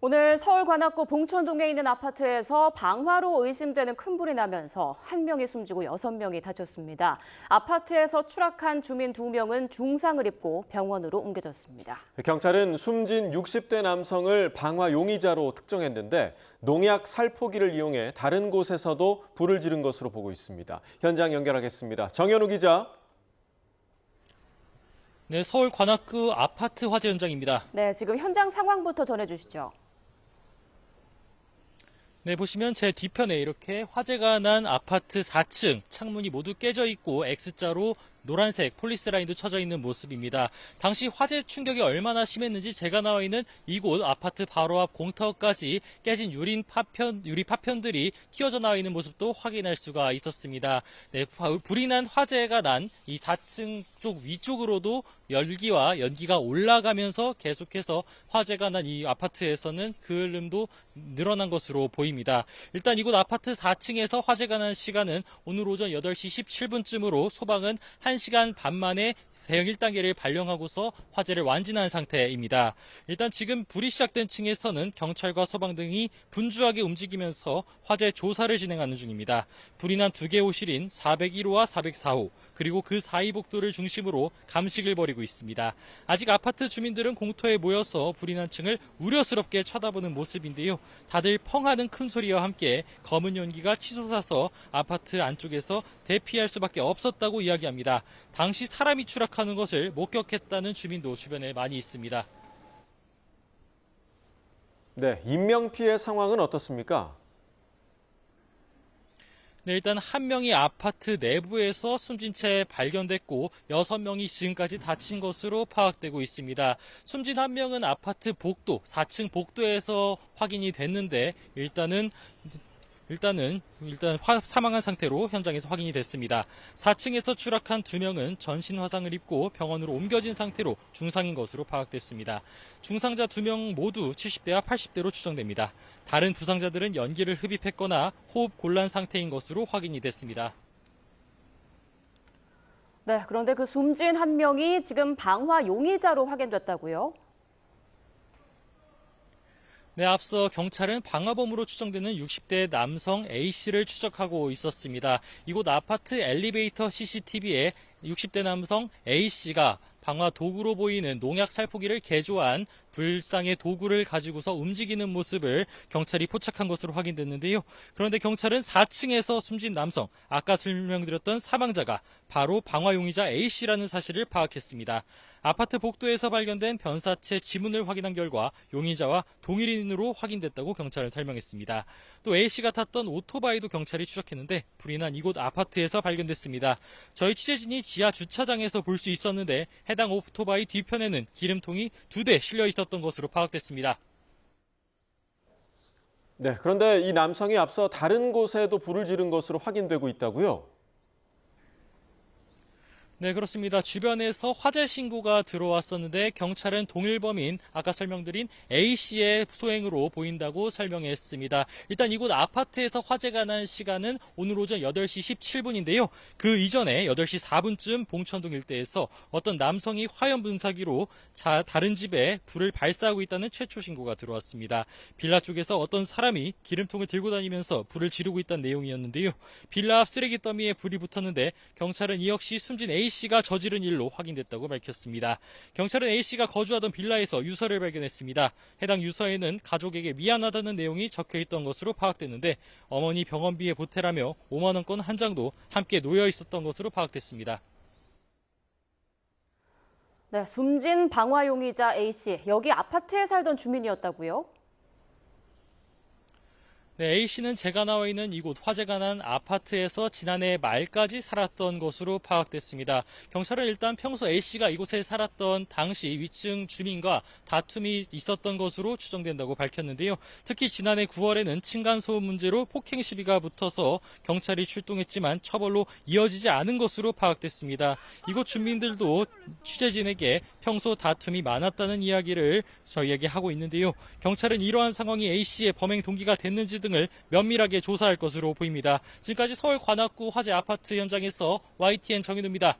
오늘 서울 관악구 봉천동에 있는 아파트에서 방화로 의심되는 큰 불이 나면서 1명이 숨지고 6명이 다쳤습니다. 아파트에서 추락한 주민 2명은 중상을 입고 병원으로 옮겨졌습니다. 경찰은 숨진 60대 남성을 방화 용의자로 특정했는데 농약 살포기를 이용해 다른 곳에서도 불을 지른 것으로 보고 있습니다. 현장 연결하겠습니다. 정현우 기자. 네, 서울 관악구 아파트 화재 현장입니다. 네, 지금 현장 상황부터 전해주시죠. 네, 보시면 제 뒤편에 이렇게 화재가 난 아파트 4층 창문이 모두 깨져 있고 X자로 노란색 폴리스라인도 쳐져 있는 모습입니다. 당시 화재 충격이 얼마나 심했는지 제가 나와 있는 이곳 아파트 바로 앞 공터까지 깨진 유리 파편들이 튀어져 나와 있는 모습도 확인할 수가 있었습니다. 네, 불이 난 화재가 난 이 4층 쪽 위쪽으로도 열기와 연기가 올라가면서 계속해서 화재가 난 이 아파트에서는 그 흐름도 늘어난 것으로 보입니다. 일단 이곳 아파트 4층에서 화재가 난 시간은 오늘 오전 8시 17분쯤으로 소방은 1시간 반 만에 대응 1단계를 발령하고서 화재를 완진한 상태입니다. 일단 지금 불이 시작된 층에서는 경찰과 소방 등이 분주하게 움직이면서 화재 조사를 진행하는 중입니다. 불이 난 2개 호실인 401호와 404호 그리고 그 사이 복도를 중심으로 감식을 벌이고 있습니다. 아직 아파트 주민들은 공터에 모여서 불이 난 층을 우려스럽게 쳐다보는 모습인데요. 다들 펑하는 큰 소리와 함께 검은 연기가 치솟아서 아파트 안쪽에서 대피할 수밖에 없었다고 이야기합니다. 당시 사람이 추락하는 것을 목격했다는 주민도 주변에 많이 있습니다. 네, 인명피해 상황은 어떻습니까? 네, 일단 1명이 아파트 내부에서 숨진 채 발견됐고 6명이 지금까지 다친 것으로 파악되고 있습니다. 숨진 1명은 아파트 복도, 4층 복도에서 확인이 됐는데 일단 사망한 상태로 현장에서 확인이 됐습니다. 4층에서 추락한 2명은 전신 화상을 입고 병원으로 옮겨진 상태로 중상인 것으로 파악됐습니다. 중상자 2명 모두 70대와 80대로 추정됩니다. 다른 부상자들은 연기를 흡입했거나 호흡 곤란 상태인 것으로 확인이 됐습니다. 네, 그런데 그 숨진 1명이 지금 방화 용의자로 확인됐다고요? 네, 앞서 경찰은 방화범으로 추정되는 60대 남성 A씨를 추적하고 있었습니다. 이곳 아파트 엘리베이터 CCTV에 60대 남성 A씨가 방화 도구로 보이는 농약 살포기를 개조한 불상의 도구를 가지고서 움직이는 모습을 경찰이 포착한 것으로 확인됐는데요. 그런데 경찰은 4층에서 숨진 남성, 아까 설명드렸던 사망자가 바로 방화 용의자 A씨라는 사실을 파악했습니다. 아파트 복도에서 발견된 변사체 지문을 확인한 결과 용의자와 동일인으로 확인됐다고 경찰은 설명했습니다. 또 A씨가 탔던 오토바이도 경찰이 추적했는데 불이 난 이곳 아파트에서 발견됐습니다. 저희 취재진이 지하 주차장에서 볼 수 있었는데 해당 오토바이 뒤편에는 기름통이 2대 실려 있었던 것으로 파악됐습니다. 네, 그런데 이 남성이 앞서 다른 곳에도 불을 지른 것으로 확인되고 있다고요? 네, 그렇습니다. 주변에서 화재 신고가 들어왔었는데 경찰은 동일범인 아까 설명드린 A씨의 소행으로 보인다고 설명했습니다. 일단 이곳 아파트에서 화재가 난 시간은 오늘 오전 8시 17분인데요. 그 이전에 8시 4분쯤 봉천동 일대에서 어떤 남성이 화염 분사기로 다른 집에 불을 발사하고 있다는 최초 신고가 들어왔습니다. 빌라 쪽에서 어떤 사람이 기름통을 들고 다니면서 불을 지르고 있다는 내용이었는데요. 빌라 앞 쓰레기 더미에 불이 붙었는데 경찰은 이 역시 숨진 A씨가 저지른 일로 확인됐다고 밝혔습니다. 경찰은 A씨가 거주하던 빌라에서 유서를 발견했습니다. 해당 유서에는 가족에게 미안하다는 내용이 적혀 있던 것으로 파악됐는데 어머니 병원비에 보태라며 5만 원권 한 장도 함께 놓여 있었던 것으로 파악됐습니다. 네, 숨진 방화 용의자 A씨, 여기 아파트에 살던 주민이었다고요? 네, A씨는 제가 나와 있는 이곳 화재가 난 아파트에서 지난해 말까지 살았던 것으로 파악됐습니다. 경찰은 일단 평소 A씨가 이곳에 살았던 당시 위층 주민과 다툼이 있었던 것으로 추정된다고 밝혔는데요. 특히 지난해 9월에는 층간소음 문제로 폭행 시비가 붙어서 경찰이 출동했지만 처벌로 이어지지 않은 것으로 파악됐습니다. 이곳 주민들도 취재진에게 평소 다툼이 많았다는 이야기를 저희에게 하고 있는데요. 경찰은 이러한 상황이 A씨의 범행 동기가 됐는지 등을 면밀하게 조사할 것으로 보입니다. 지금까지 서울 관악구 화재 아파트 현장에서 YTN 정현우입니다.